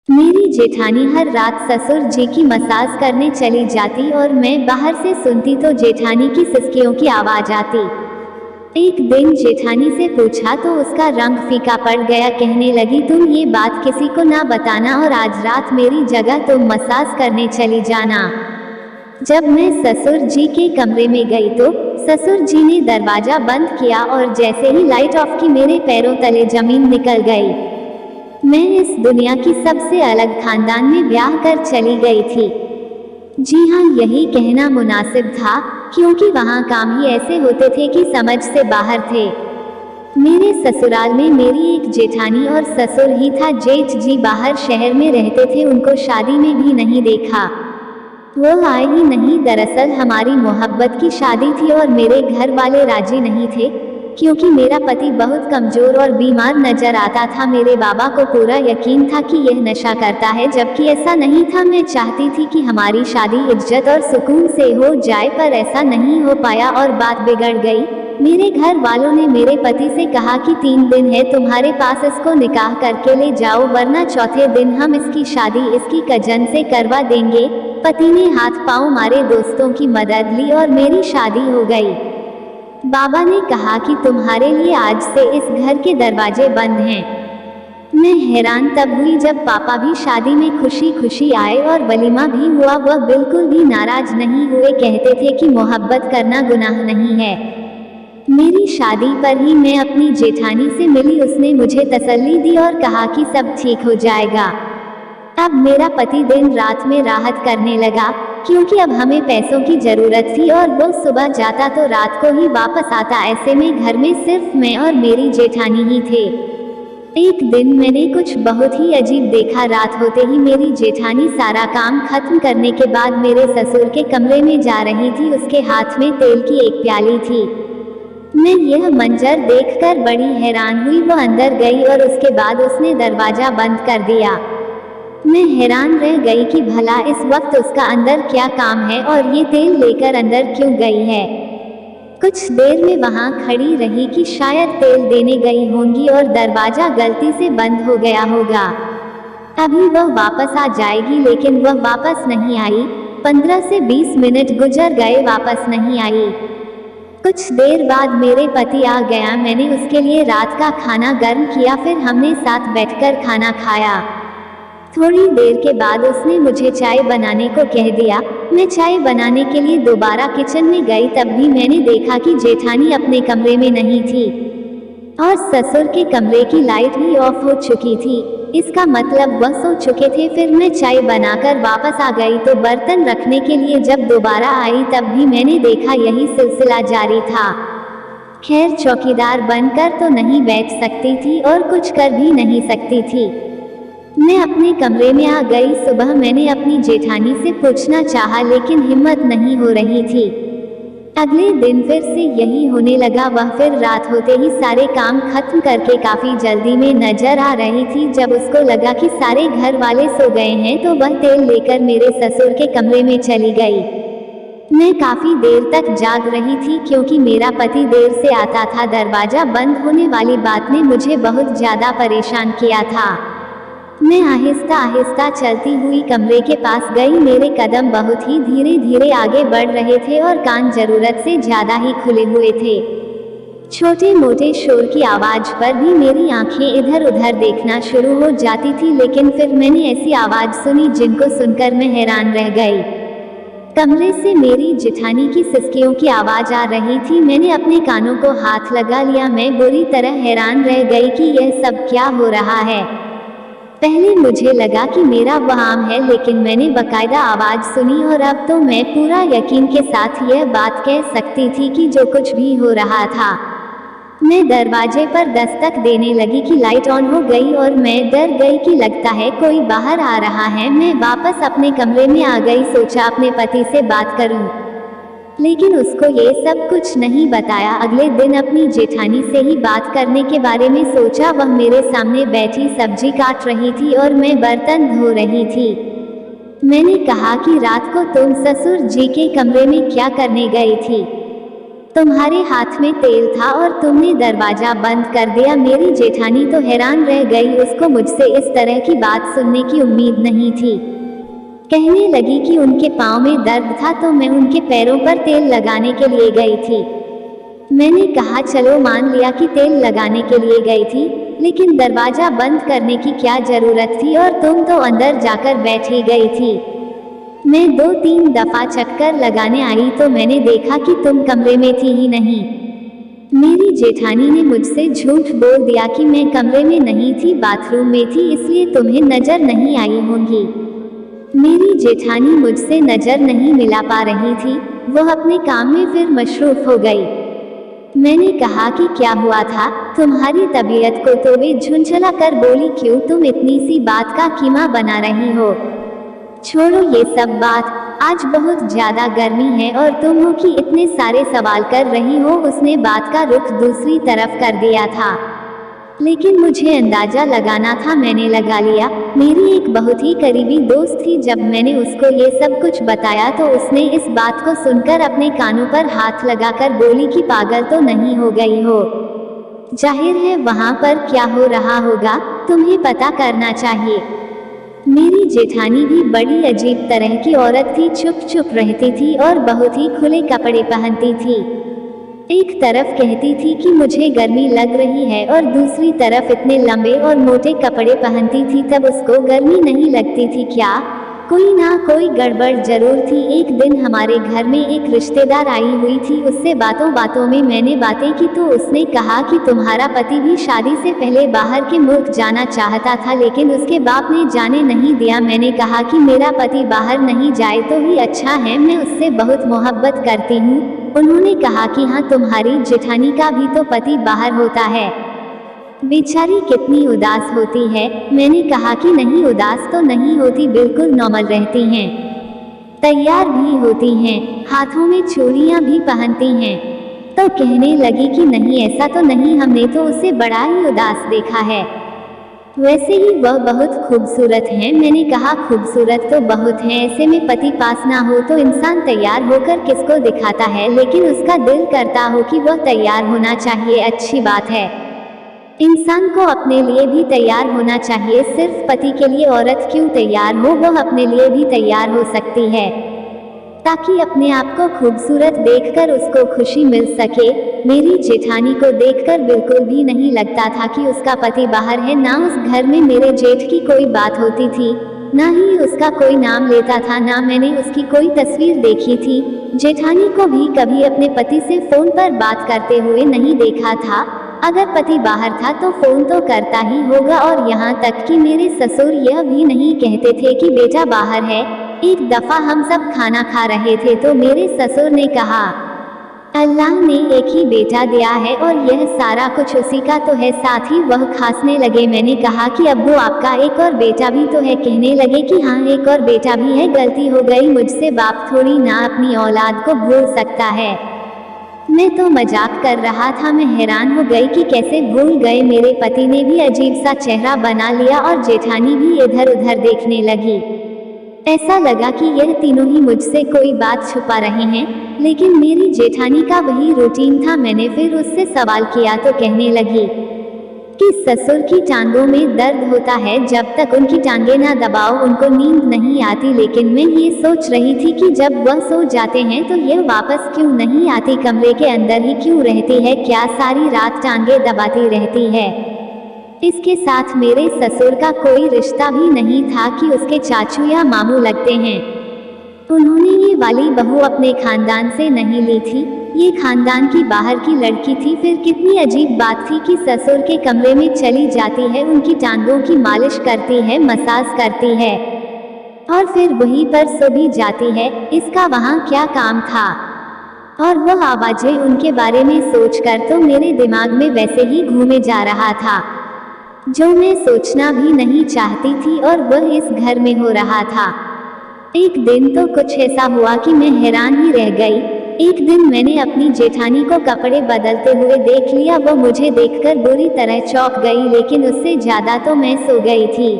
मेरी जेठानी हर रात ससुर जी की मसाज करने चली जाती और मैं बाहर से सुनती तो जेठानी की सिसकियों की आवाज आती। एक दिन जेठानी से पूछा तो उसका रंग फीका पड़ गया। कहने लगी, तुम ये बात किसी को ना बताना और आज रात मेरी जगह तुम मसाज करने चली जाना। जब मैं ससुर जी के कमरे में गई तो ससुर जी ने दरवाजा बंद किया और जैसे ही लाइट ऑफ की मेरे पैरों तले जमीन निकल गई। मैं इस दुनिया की सबसे अलग खानदान में ब्याह कर चली गई थी। जी हाँ, यही कहना मुनासिब था, क्योंकि वहाँ काम ही ऐसे होते थे कि समझ से बाहर थे। मेरे ससुराल में मेरी एक जेठानी और ससुर ही था। जेठ जी बाहर शहर में रहते थे, उनको शादी में भी नहीं देखा, वो आए ही नहीं। दरअसल हमारी मोहब्बत की शादी थी और मेरे घर वाले राजी नहीं थे, क्योंकि मेरा पति बहुत कमजोर और बीमार नजर आता था। मेरे बाबा को पूरा यकीन था कि यह नशा करता है, जबकि ऐसा नहीं था। मैं चाहती थी कि हमारी शादी इज्जत और सुकून से हो जाए, पर ऐसा नहीं हो पाया और बात बिगड़ गई। मेरे घर वालों ने मेरे पति से कहा कि 3 दिन है तुम्हारे पास, इसको निकाह करके ले जाओ, वरना चौथे दिन हम इसकी शादी इसकी कजन से करवा देंगे। पति ने हाथ पांव मारे, दोस्तों की मदद ली और मेरी शादी हो गई। बाबा ने कहा कि तुम्हारे लिए आज से इस घर के दरवाजे बंद हैं। मैं हैरान तब हुई जब पापा भी शादी में खुशी खुशी आए और वलीमा भी हुआ। वह बिल्कुल भी नाराज नहीं हुए, कहते थे कि मोहब्बत करना गुनाह नहीं है। मेरी शादी पर ही मैं अपनी जेठानी से मिली, उसने मुझे तसल्ली दी और कहा कि सब ठीक हो जाएगा। अब मेरा पति दिन रात में राहत करने लगा, क्योंकि अब हमें पैसों की जरूरत थी और वो सुबह जाता तो रात को ही वापस आता। ऐसे में घर में सिर्फ मैं और मेरी जेठानी ही थे। एक दिन मैंने कुछ बहुत ही अजीब देखा। रात होते ही मेरी जेठानी सारा काम खत्म करने के बाद मेरे ससुर के कमरे में जा रही थी। उसके हाथ में तेल की एक प्याली थी। मैं यह मंजर देखकर बड़ी हैरान हुई। वो अंदर गई और उसके बाद उसने दरवाजा बंद कर दिया। मैं हैरान रह गई कि भला इस वक्त उसका अंदर क्या काम है और ये तेल लेकर अंदर क्यों गई है। कुछ देर में वहां खड़ी रही कि शायद तेल देने गई होंगी और दरवाजा गलती से बंद हो गया होगा। अभी वह वापस आ जाएगी, लेकिन वह वापस नहीं आई। 15 से 20 मिनट गुजर गए, वापस नहीं आई। कुछ देर बाद मेरे पति आ गया। मैंने उसके लिए रात का खाना गर्म किया, फिर हमने साथ बैठकर खाना खाया। थोड़ी देर के बाद उसने मुझे चाय बनाने को कह दिया। मैं चाय बनाने के लिए दोबारा किचन में गई, तब भी मैंने देखा कि जेठानी अपने कमरे में नहीं थी और ससुर के कमरे की लाइट भी ऑफ हो चुकी थी। इसका मतलब वह सो चुके थे। फिर मैं चाय बनाकर वापस आ गई तो बर्तन रखने के लिए जब दोबारा आई तब भी मैंने देखा यही सिलसिला जारी था। खैर, चौकीदार बनकर तो नहीं बैठ सकती थी और कुछ कर भी नहीं सकती थी। मैं अपने कमरे में आ गई। सुबह मैंने अपनी जेठानी से पूछना चाहा, लेकिन हिम्मत नहीं हो रही थी। अगले दिन फिर से यही होने लगा। वह फिर रात होते ही सारे काम खत्म करके काफी जल्दी में नजर आ रही थी। जब उसको लगा कि सारे घर वाले सो गए हैं तो वह तेल लेकर मेरे ससुर के कमरे में चली गई। मैं काफी देर तक जाग रही थी, क्योंकि मेरा पति देर से आता था। दरवाजा बंद होने वाली बात ने मुझे बहुत ज्यादा परेशान किया था। मैं आहिस्ता आहिस्ता चलती हुई कमरे के पास गई। मेरे कदम बहुत ही धीरे धीरे आगे बढ़ रहे थे और कान जरूरत से ज्यादा ही खुले हुए थे। छोटे मोटे शोर की आवाज पर भी मेरी आंखें इधर उधर देखना शुरू हो जाती थी, लेकिन फिर मैंने ऐसी आवाज सुनी जिनको सुनकर मैं हैरान रह गई। कमरे से मेरी जेठानी की सिसकियों की आवाज आ रही थी। मैंने अपने कानों को हाथ लगा लिया। मैं बुरी तरह हैरान रह गई कि यह सब क्या हो रहा है। पहले मुझे लगा कि मेरा वहाम है, लेकिन मैंने बकायदा आवाज सुनी और अब तो मैं पूरा यकीन के साथ यह बात कह सकती थी कि जो कुछ भी हो रहा था। मैं दरवाजे पर दस्तक देने लगी कि लाइट ऑन हो गई और मैं डर गई कि लगता है कोई बाहर आ रहा है। मैं वापस अपने कमरे में आ गई। सोचा अपने पति से बात करूं, लेकिन उसको ये सब कुछ नहीं बताया। अगले दिन अपनी जेठानी से ही बात करने के बारे में सोचा। वह मेरे सामने बैठी सब्जी काट रही थी और मैं बर्तन धो रही थी। मैंने कहा कि रात को तुम ससुर जी के कमरे में क्या करने गई थी? तुम्हारे हाथ में तेल था और तुमने दरवाजा बंद कर दिया। मेरी जेठानी तो हैरान रह गई, उसको मुझसे इस तरह की बात सुनने की उम्मीद नहीं थी। कहने लगी कि उनके पाँव में दर्द था तो मैं उनके पैरों पर तेल लगाने के लिए गई थी। मैंने कहा चलो मान लिया कि तेल लगाने के लिए गई थी, लेकिन दरवाजा बंद करने की क्या जरूरत थी और तुम तो अंदर जाकर बैठ ही गई थी। मैं 2-3 दफा चक्कर लगाने आई तो मैंने देखा कि तुम कमरे में थी ही नहीं। मेरी जेठानी ने मुझसे झूठ बोल दिया कि मैं कमरे में नहीं थी, बाथरूम में थी, इसलिए तुम्हें नजर नहीं आई होंगी। मेरी जेठानी मुझसे नजर नहीं मिला पा रही थी, वह अपने काम में फिर मशरूफ हो गई। मैंने कहा कि क्या हुआ था, तुम्हारी तबीयत को? तो वे झुंझला कर बोली क्यों तुम इतनी सी बात का कीमा बना रही हो। छोड़ो ये सब बात, आज बहुत ज्यादा गर्मी है और तुम हो कि इतने सारे सवाल कर रही हो। उसने बात का रुख दूसरी तरफ कर दिया था, लेकिन मुझे अंदाजा लगाना था, मैंने लगा लिया। मेरी एक बहुत ही करीबी दोस्त थी, जब मैंने उसको ये सब कुछ बताया तो उसने इस बात को सुनकर अपने कानों पर हाथ लगाकर बोली कि पागल तो नहीं हो गई हो, जाहिर है वहां पर क्या हो रहा होगा, तुम्हें पता करना चाहिए। मेरी जेठानी भी बड़ी अजीब तरह की औरत थी, चुप चुप रहती थी और बहुत ही खुले कपड़े पहनती थी। एक तरफ कहती थी कि मुझे गर्मी लग रही है और दूसरी तरफ इतने लंबे और मोटे कपड़े पहनती थी, तब उसको गर्मी नहीं लगती थी क्या? कोई ना कोई गड़बड़ जरूर थी। एक दिन हमारे घर में एक रिश्तेदार आई हुई थी, उससे बातों बातों में मैंने बातें की तो उसने कहा कि तुम्हारा पति भी शादी से पहले बाहर के मुल्क जाना चाहता था, लेकिन उसके बाप ने जाने नहीं दिया। मैंने कहा कि मेरा पति बाहर नहीं जाए तो ही अच्छा है, मैं उससे बहुत मोहब्बत करती हूँ। उन्होंने कहा कि हाँ, तुम्हारी जेठानी का भी तो पति बाहर होता है, बेचारी कितनी उदास होती है। मैंने कहा कि नहीं, उदास तो नहीं होती, बिल्कुल नॉर्मल रहती हैं, तैयार भी होती हैं, हाथों में चूड़ियां भी पहनती हैं। तो कहने लगी कि नहीं, ऐसा तो नहीं, हमने तो उसे बड़ा ही उदास देखा है, वैसे ही वह बहुत खूबसूरत है। मैंने कहा खूबसूरत तो बहुत है, ऐसे में पति पास ना हो तो इंसान तैयार होकर किसको दिखाता है, लेकिन उसका दिल करता हो कि वह तैयार होना चाहिए, अच्छी बात है। इंसान को अपने लिए भी तैयार होना चाहिए, सिर्फ पति के लिए औरत क्यों तैयार हो, वह अपने लिए भी तैयार हो सकती है, ताकि अपने आप को खूबसूरत देखकर उसको खुशी मिल सके। मेरी जेठानी को देखकर बिल्कुल भी नहीं लगता था कि उसका पति बाहर है, ना उस घर में मेरे जेठ की कोई बात होती थी, ना ही उसका कोई नाम लेता था, ना मैंने उसकी कोई तस्वीर देखी थी। जेठानी को भी कभी अपने पति से फोन पर बात करते हुए नहीं देखा था। अगर पति बाहर था तो फोन तो करता ही होगा, और यहाँ तक कि मेरे ससुर यह भी नहीं कहते थे कि बेटा बाहर है। एक दफा हम सब खाना खा रहे थे तो मेरे ससुर ने कहा, अल्लाह ने एक ही बेटा दिया है और यह सारा कुछ उसी का तो है। साथ ही वह खांसने लगे। मैंने कहा कि अब्बू आपका एक और बेटा भी तो है। कहने लगे कि हाँ, एक और बेटा भी है, गलती हो गई मुझसे, बाप थोड़ी ना अपनी औलाद को भूल सकता है। मैं तो मजाक कर रहा था। मैं हैरान हो गई कि कैसे भूल गए। मेरे पति ने भी अजीब सा चेहरा बना लिया और जेठानी भी इधर उधर देखने लगी। ऐसा लगा कि यह तीनों ही मुझसे कोई बात छुपा रहे हैं, लेकिन मेरी जेठानी का वही रूटीन था। मैंने फिर उससे सवाल किया तो कहने लगी कि ससुर की टांगों में दर्द होता है, जब तक उनकी टांगें ना दबाओ उनको नींद नहीं आती। लेकिन मैं ये सोच रही थी कि जब वह सो जाते हैं तो यह वापस क्यों नहीं आती, कमरे के अंदर ही क्यों रहती है, क्या सारी रात टांगें दबाती रहती है। इसके साथ मेरे ससुर का कोई रिश्ता भी नहीं था कि उसके चाचू या मामू लगते हैं। उन्होंने ये वाली बहू अपने खानदान से नहीं ली थी, ये खानदान की बाहर की लड़की थी। फिर कितनी अजीब बात थी कि ससुर के कमरे में चली जाती है, उनकी टांगों की मालिश करती है, मसाज करती है और फिर वहीं पर सो भी जाती है। इसका वहाँ क्या काम था? और वह आवाजें, उनके बारे में सोचकर तो मेरे दिमाग में वैसे ही घूमे जा रहा था, जो मैं सोचना भी नहीं चाहती थी, और वह इस घर में हो रहा था। एक दिन तो कुछ ऐसा हुआ कि मैं हैरान ही रह गई। एक दिन मैंने अपनी जेठानी को कपड़े बदलते हुए देख लिया। वो मुझे देखकर बुरी तरह चौंक गई, लेकिन उससे ज्यादा तो मैं सो गई थी।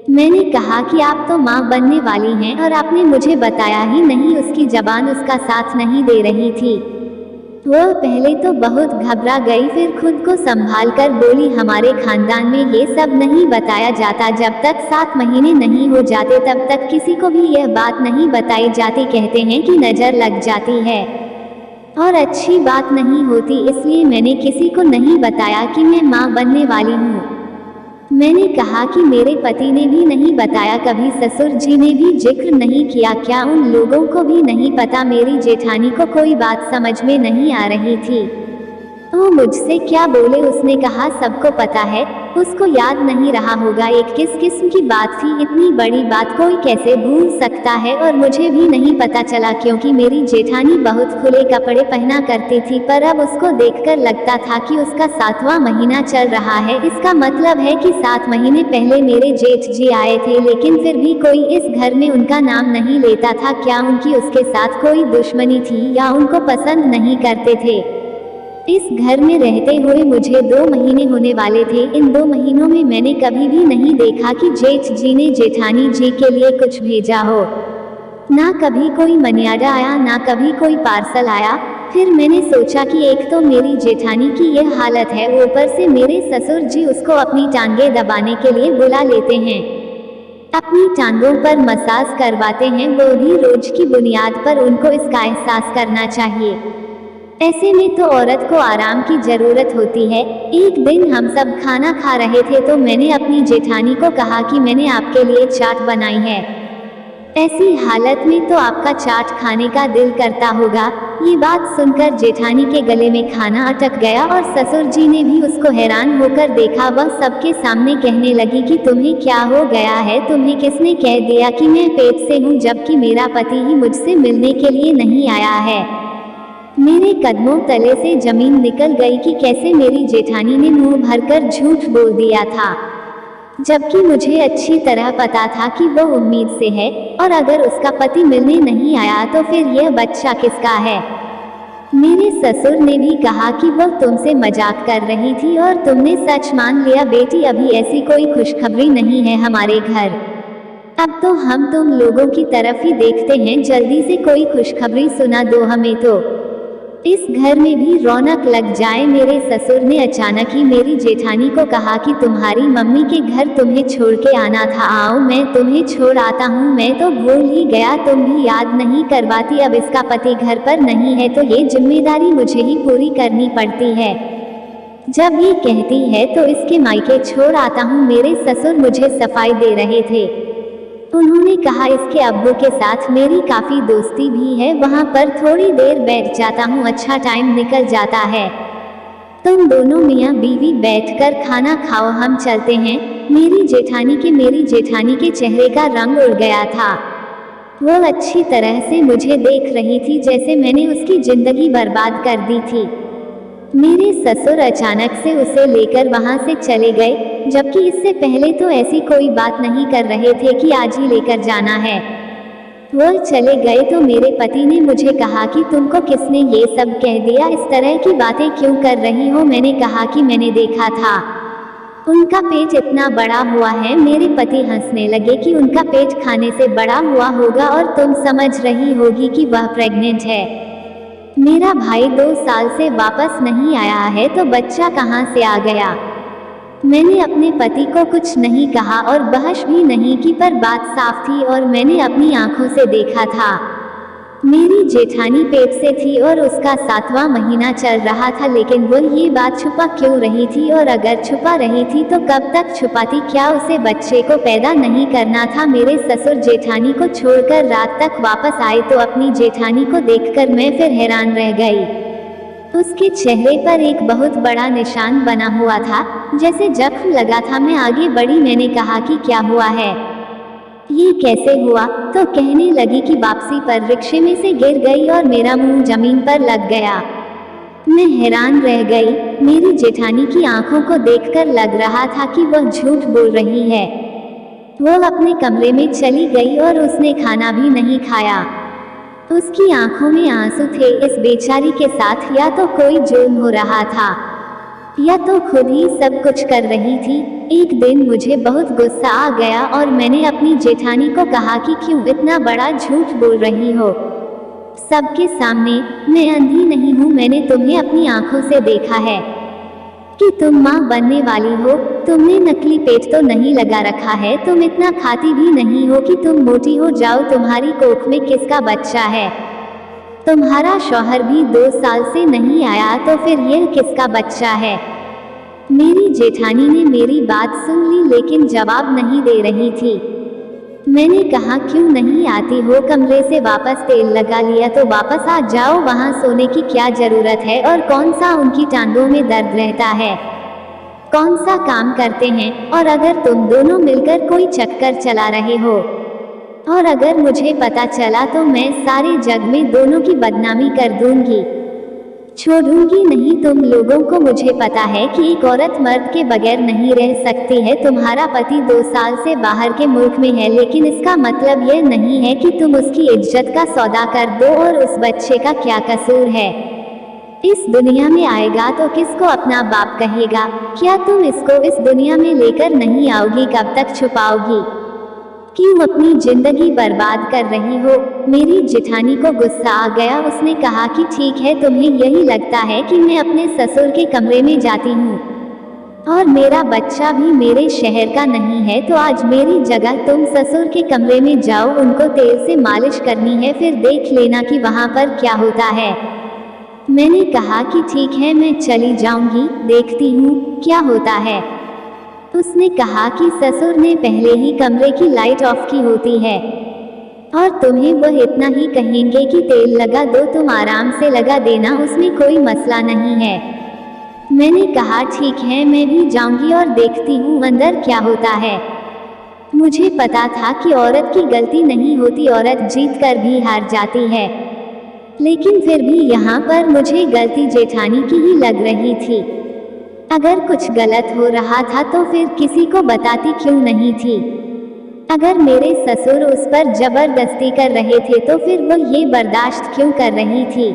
मैंने कहा कि आप तो माँ बनने वाली हैं और आपने मुझे बताया ही नहीं। उसकी जबान उसका साथ नहीं दे रही थी। वह पहले तो बहुत घबरा गई, फिर खुद को संभाल कर बोली, हमारे खानदान में ये सब नहीं बताया जाता। जब तक 7 महीने नहीं हो जाते तब तक किसी को भी यह बात नहीं बताई जाती। कहते हैं कि नज़र लग जाती है और अच्छी बात नहीं होती, इसलिए मैंने किसी को नहीं बताया कि मैं माँ बनने वाली हूँ। मैंने कहा कि मेरे पति ने भी नहीं बताया, कभी ससुर जी ने भी जिक्र नहीं किया। क्या उन लोगों को भी नहीं पता? मेरी जेठानी को कोई बात समझ में नहीं आ रही थी। वो मुझसे क्या बोले? उसने कहा सबको पता है, उसको याद नहीं रहा होगा। एक किस किस्म की बात थी? इतनी बड़ी बात कोई कैसे भूल सकता है? और मुझे भी नहीं पता चला, क्योंकि मेरी जेठानी बहुत खुले कपड़े पहना करती थी, पर अब उसको देखकर लगता था कि उसका 7वां महीना चल रहा है। इसका मतलब है कि 7 महीने पहले मेरे जेठ जी आए थे, लेकिन फिर भी कोई इस घर में उनका नाम नहीं लेता था। क्या उनकी उसके साथ कोई दुश्मनी थी या उनको पसंद नहीं करते थे? इस घर में रहते हुए मुझे 2 महीने होने वाले थे। इन 2 महीनों में मैंने कभी भी नहीं देखा कि जेठ जी ने जेठानी जी के लिए कुछ भेजा हो। ना कभी कोई मनियारा आया, ना कभी कोई पार्सल आया। फिर मैंने सोचा कि एक तो मेरी जेठानी की यह हालत है, ऊपर से मेरे ससुर जी उसको अपनी टांगें दबाने के लिए बुला लेते हैं, अपनी टांगों पर मसाज करवाते हैं, वो भी रोज की बुनियाद पर। उनको इसका एहसास करना चाहिए। ऐसे में तो औरत को आराम की जरूरत होती है। एक दिन हम सब खाना खा रहे थे तो मैंने अपनी जेठानी को कहा कि मैंने आपके लिए चाट बनाई है। ऐसी हालत में तो आपका चाट खाने का दिल करता होगा। ये बात सुनकर जेठानी के गले में खाना अटक गया और ससुर जी ने भी उसको हैरान होकर देखा। वह सबके सामने कहने लगी कि तुम्हें क्या हो गया है? तुम्हें किसने कह दिया कि मैं पेट से हूँ, जबकि मेरा पति ही मुझसे मिलने के लिए नहीं आया है। मेरे कदमों तले से जमीन निकल गई कि कैसे मेरी जेठानी ने मुंह भरकर झूठ बोल दिया था, जबकि मुझे अच्छी तरह पता था कि वो उम्मीद से है, और अगर उसका पति मिलने नहीं आया तो फिर यह बच्चा किसका है? मेरे ससुर ने भी कहा कि वो तुमसे मजाक कर रही थी और तुमने सच मान लिया। बेटी, अभी ऐसी कोई खुशखबरी नहीं है हमारे घर। अब तो हम तुम लोगों की तरफ ही देखते हैं, जल्दी से कोई खुशखबरी सुना दो हमें, तो इस घर में भी रौनक लग जाए। मेरे ससुर ने अचानक ही मेरी जेठानी को कहा कि तुम्हारी मम्मी के घर तुम्हें छोड़ के आना था, आओ मैं तुम्हें छोड़ आता हूँ। मैं तो भूल ही गया, तुम भी याद नहीं करवाती। अब इसका पति घर पर नहीं है तो ये जिम्मेदारी मुझे ही पूरी करनी पड़ती है। जब ये कहती है तो इसके मायके छोड़ आता हूँ। मेरे ससुर मुझे सफाई दे रहे थे। उन्होंने कहा इसके अब्बू के साथ मेरी काफ़ी दोस्ती भी है, वहाँ पर थोड़ी देर बैठ जाता हूँ, अच्छा टाइम निकल जाता है। तुम दोनों मियाँ बीवी बैठकर खाना खाओ, हम चलते हैं। मेरी जेठानी के चेहरे का रंग उड़ गया था। वो अच्छी तरह से मुझे देख रही थी जैसे मैंने उसकी जिंदगी बर्बाद कर दी थी। मेरे ससुर अचानक से उसे लेकर वहां से चले गए, जबकि इससे पहले तो ऐसी कोई बात नहीं कर रहे थे कि आज ही लेकर जाना है। वह चले गए तो मेरे पति ने मुझे कहा कि तुमको किसने ये सब कह दिया? इस तरह की बातें क्यों कर रही हो? मैंने कहा कि मैंने देखा था, उनका पेट इतना बड़ा हुआ है। मेरे पति हंसने लगे कि उनका पेट खाने से बड़ा हुआ होगा और तुम समझ रही होगी कि वह प्रेग्नेंट है। मेरा भाई 2 साल से वापस नहीं आया है तो बच्चा कहाँ से आ गया? मैंने अपने पति को कुछ नहीं कहा और बहस भी नहीं की, पर बात साफ थी और मैंने अपनी आंखों से देखा था। मेरी जेठानी पेट से थी और उसका 7वां महीना चल रहा था, लेकिन वो ये बात छुपा क्यों रही थी? और अगर छुपा रही थी तो कब तक छुपाती? क्या उसे बच्चे को पैदा नहीं करना था? मेरे ससुर जेठानी को छोड़कर रात तक वापस आए तो अपनी जेठानी को देखकर मैं फिर हैरान रह गई। उसके चेहरे पर एक बहुत बड़ा निशान बना हुआ था, जैसे जख्म लगा था। मैं आगे बढ़ी, मैंने कहा कि क्या हुआ है, ये कैसे हुआ? तो कहने लगी कि वापसी पर रिक्शे में से गिर गई और मेरा मुंह जमीन पर लग गया। मैं हैरान रह गई। मेरी जेठानी की आंखों को देखकर लग रहा था कि वह झूठ बोल रही है। वह अपने कमरे में चली गई और उसने खाना भी नहीं खाया। उसकी आंखों में आंसू थे। इस बेचारी के साथ या तो कोई जुल्म हो रहा था या तो खुद ही सब कुछ कर रही थी। एक दिन मुझे बहुत गुस्सा आ गया और मैंने अपनी जेठानी को कहा कि क्यों इतना बड़ा झूठ बोल रही हो? सबके सामने। मैं अंधी नहीं हूँ, मैंने तुम्हें अपनी आंखों से देखा है कि तुम माँ बनने वाली हो। तुमने नकली पेट तो नहीं लगा रखा है, तुम इतना खाती भी नहीं हो कि तुम मोटी हो जाओ। तुम्हारी कोख में किसका बच्चा है? तुम्हारा शौहर भी 2 साल से नहीं आया, तो फिर यह किसका बच्चा है? मेरी जेठानी ने मेरी बात सुन ली लेकिन जवाब नहीं दे रही थी। मैंने कहा, क्यों नहीं आती हो? कमरे से वापस तेल लगा लिया तो वापस आ जाओ, वहाँ सोने की क्या जरूरत है? और कौन सा उनकी टांगों में दर्द रहता है? कौन सा काम करते हैं? और अगर तुम दोनों मिलकर कोई चक्कर चला रहे हो और अगर मुझे पता चला तो मैं सारे जग में दोनों की बदनामी कर दूंगी, छोड़ूंगी नहीं तुम लोगों को। मुझे पता है कि एक औरत मर्द के बगैर नहीं रह सकती है। तुम्हारा पति 2 साल से बाहर के मुल्क में है, लेकिन इसका मतलब यह नहीं है कि तुम उसकी इज्जत का सौदा कर दो। और उस बच्चे का क्या कसूर है? इस दुनिया में आएगा तो किसको अपना बाप कहेगा? क्या तुम इसको इस दुनिया में लेकर नहीं आओगी? कब तक छुपाओगी? क्यों अपनी जिंदगी बर्बाद कर रही हो? मेरी जेठानी को गुस्सा आ गया। उसने कहा कि ठीक है, तुम्हें यही लगता है कि मैं अपने ससुर के कमरे में जाती हूँ और मेरा बच्चा भी मेरे शहर का नहीं है, तो आज मेरी जगह तुम ससुर के कमरे में जाओ, उनको तेल से मालिश करनी है, फिर देख लेना कि वहाँ पर क्या होता है। मैंने कहा कि ठीक है, मैं चली जाऊंगी, देखती हूँ क्या होता है। उसने कहा कि ससुर ने पहले ही कमरे की लाइट ऑफ की होती है और तुम्हें वह इतना ही कहेंगे कि तेल लगा दो, तुम आराम से लगा देना, उसमें कोई मसला नहीं है। मैंने कहा ठीक है, मैं भी जाऊंगी और देखती हूँ अंदर क्या होता है। मुझे पता था कि औरत की गलती नहीं होती, औरत जीत कर भी हार जाती है, लेकिन फिर भी यहाँ पर मुझे गलती जेठानी की ही लग रही थी। अगर कुछ गलत हो रहा था तो फिर किसी को बताती क्यों नहीं थी? अगर मेरे ससुर उस पर जबरदस्ती कर रहे थे तो फिर वो ये बर्दाश्त क्यों कर रही थी?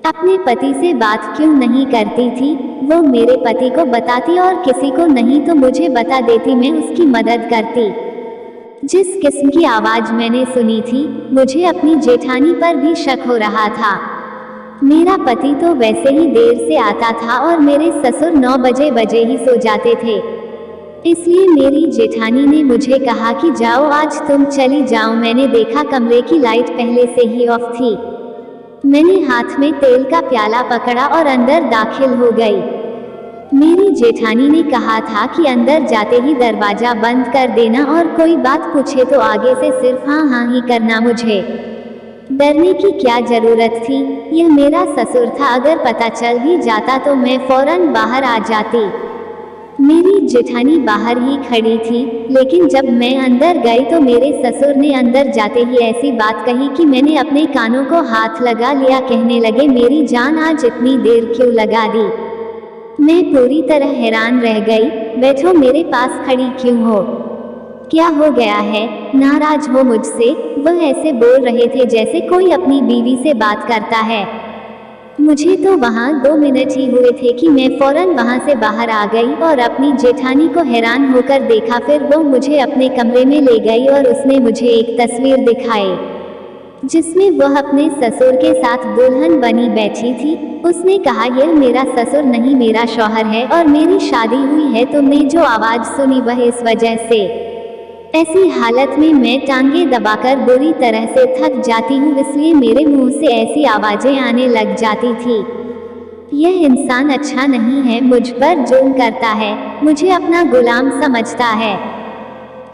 अपने पति से बात क्यों नहीं करती थी? वो मेरे पति को बताती और किसी को नहीं तो मुझे बता देती, मैं उसकी मदद करती। जिस किस्म की आवाज मैंने सुनी थी, मुझे अपनी जेठानी पर भी शक हो रहा था। मेरा पति तो वैसे ही देर से आता था और मेरे ससुर 9 बजे ही सो जाते थे, इसलिए मेरी जेठानी ने मुझे कहा कि जाओ, आज तुम चली जाओ। मैंने देखा कमरे की लाइट पहले से ही ऑफ थी। मैंने हाथ में तेल का प्याला पकड़ा और अंदर दाखिल हो गई। मेरी जेठानी ने कहा था कि अंदर जाते ही दरवाजा बंद कर देना और कोई बात पूछे तो आगे से सिर्फ हाँ हाँ ही करना। मुझे डरने की क्या जरूरत थी? यह मेरा ससुर था, अगर पता चल भी जाता तो मैं फौरन बाहर आ जाती। मेरी जेठानी बाहर ही खड़ी थी, लेकिन जब मैं अंदर गई तो मेरे ससुर ने अंदर जाते ही ऐसी बात कही कि मैंने अपने कानों को हाथ लगा लिया। कहने लगे, मेरी जान आज इतनी देर क्यों लगा दी? मैं पूरी तरह हैरान रह गई। बैठो, मेरे पास खड़ी क्यों हो? क्या हो गया है? नाराज हो मुझसे? वह ऐसे बोल रहे थे जैसे कोई अपनी बीवी से बात करता है। मुझे तो वहाँ 2 मिनट ही हुए थे कि मैं फौरन वहाँ से बाहर आ गई और अपनी जेठानी को हैरान होकर देखा। फिर वो मुझे अपने कमरे में ले गई और उसने मुझे एक तस्वीर दिखाई जिसमें वह अपने ससुर के साथ दुल्हन बनी बैठी थी। उसने कहा, यह मेरा ससुर नहीं, मेरा शौहर है और मेरी शादी हुई है। तुमने जो आवाज सुनी वह इस वजह से। ऐसी हालत में मैं टांगे दबाकर बुरी तरह से थक जाती हूँ, इसलिए मेरे मुंह से ऐसी आवाजें आने लग जाती थी। यह इंसान अच्छा नहीं है, मुझ पर जुल्म करता है, मुझे अपना गुलाम समझता है,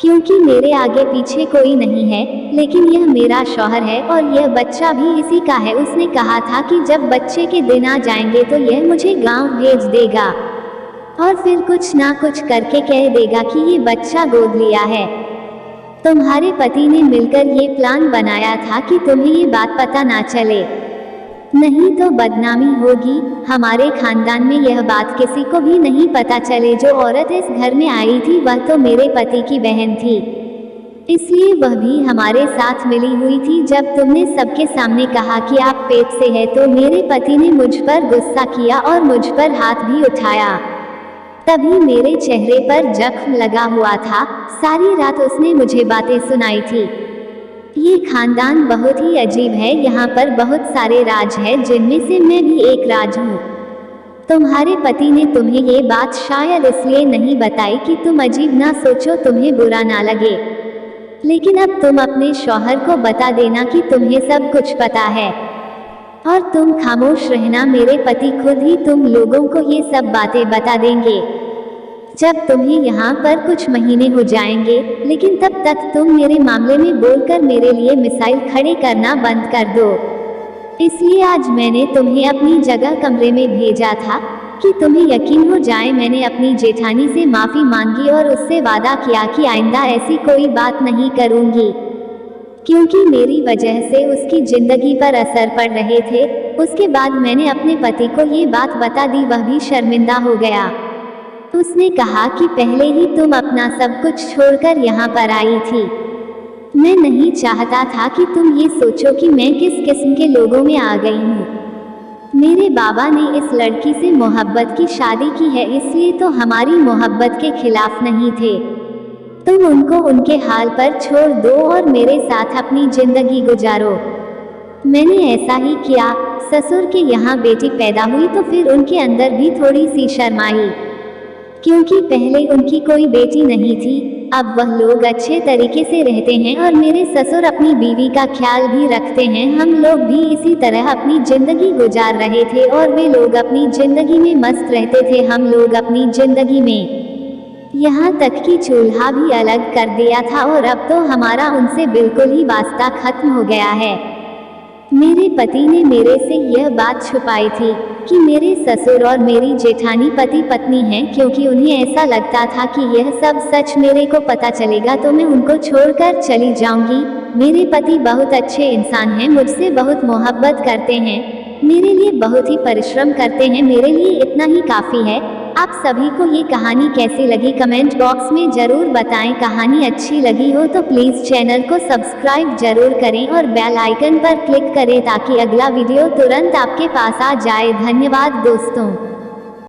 क्योंकि मेरे आगे पीछे कोई नहीं है, लेकिन यह मेरा शौहर है और यह बच्चा भी इसी का है। उसने कहा था कि जब बच्चे के दिन आ जाएंगे तो यह मुझे गांव भेज देगा और फिर कुछ ना कुछ करके कह देगा कि ये बच्चा गोद लिया है। तुम्हारे पति ने मिलकर ये प्लान बनाया था कि तुम्हें ये बात पता ना चले, नहीं तो बदनामी होगी। हमारे खानदान में यह बात किसी को भी नहीं पता चले। जो औरत इस घर में आई थी वह तो मेरे पति की बहन थी, इसलिए वह भी हमारे साथ मिली हुई थी। जब तुमने सबके सामने कहा कि आप पेट से है तो मेरे पति ने मुझ पर गुस्सा किया और मुझ पर हाथ भी उठाया। तभी मेरे चेहरे पर जख्म लगा हुआ था। सारी रात उसने मुझे बातें सुनाई थी। ये खानदान बहुत ही अजीब है, यहाँ पर बहुत सारे राज हैं जिनमें से मैं भी एक राज हूँ। तुम्हारे पति ने तुम्हें ये बात शायद इसलिए नहीं बताई कि तुम अजीब ना सोचो, तुम्हें बुरा ना लगे, लेकिन अब तुम अपने शौहर को बता देना कि तुम्हें सब कुछ पता है और तुम खामोश रहना। मेरे पति खुद ही तुम लोगों को ये सब बातें बता देंगे जब तुम्हें यहाँ पर कुछ महीने हो जाएंगे, लेकिन तब तक तुम मेरे मामले में बोलकर मेरे लिए मिसाइल खड़े करना बंद कर दो। इसलिए आज मैंने तुम्हें अपनी जगह कमरे में भेजा था कि तुम्हें यकीन हो जाए मैंने अपनी जेठानी से माफ़ी मांगी और उससे वादा किया कि आइंदा ऐसी कोई बात नहीं करूँगी, क्योंकि मेरी वजह से उसकी ज़िंदगी पर असर पड़ रहे थे। उसके बाद मैंने अपने पति को ये बात बता दी, वह भी शर्मिंदा हो गया। उसने कहा कि पहले ही तुम अपना सब कुछ छोड़कर यहाँ पर आई थी। मैं नहीं चाहता था कि तुम ये सोचो कि मैं किस किस्म के लोगों में आ गई हूँ। मेरे बाबा ने इस लड़की से मोहब्बत की शादी की है, इसलिए तो हमारी मोहब्बत के खिलाफ नहीं थे। तुम उनको उनके हाल पर छोड़ दो और मेरे साथ अपनी जिंदगी गुजारो। मैंने ऐसा ही किया। ससुर के यहाँ बेटी पैदा हुई तो फिर उनके अंदर भी थोड़ी सी शर्म आई, क्योंकि पहले उनकी कोई बेटी नहीं थी। अब वह लोग अच्छे तरीके से रहते हैं और मेरे ससुर अपनी बीवी का ख्याल भी रखते हैं। हम लोग भी इसी तरह अपनी जिंदगी गुजार रहे थे और वे लोग अपनी जिंदगी में मस्त रहते थे। हम लोग अपनी जिंदगी में यहाँ तक कि चूल्हा भी अलग कर दिया था और अब तो हमारा उनसे बिल्कुल ही वास्ता खत्म हो गया है। मेरे पति ने मेरे से यह बात छुपाई थी कि मेरे ससुर और मेरी जेठानी पति पत्नी हैं, क्योंकि उन्हें ऐसा लगता था कि यह सब सच मेरे को पता चलेगा तो मैं उनको छोड़कर चली जाऊंगी। मेरे पति बहुत अच्छे इंसान हैं, मुझसे बहुत मोहब्बत करते हैं, मेरे लिए बहुत ही परिश्रम करते हैं, मेरे लिए इतना ही काफ़ी है। आप सभी को ये कहानी कैसी लगी कमेंट बॉक्स में ज़रूर बताएं। कहानी अच्छी लगी हो तो प्लीज़ चैनल को सब्सक्राइब जरूर करें और बेल आइकन पर क्लिक करें ताकि अगला वीडियो तुरंत आपके पास आ जाए। धन्यवाद दोस्तों।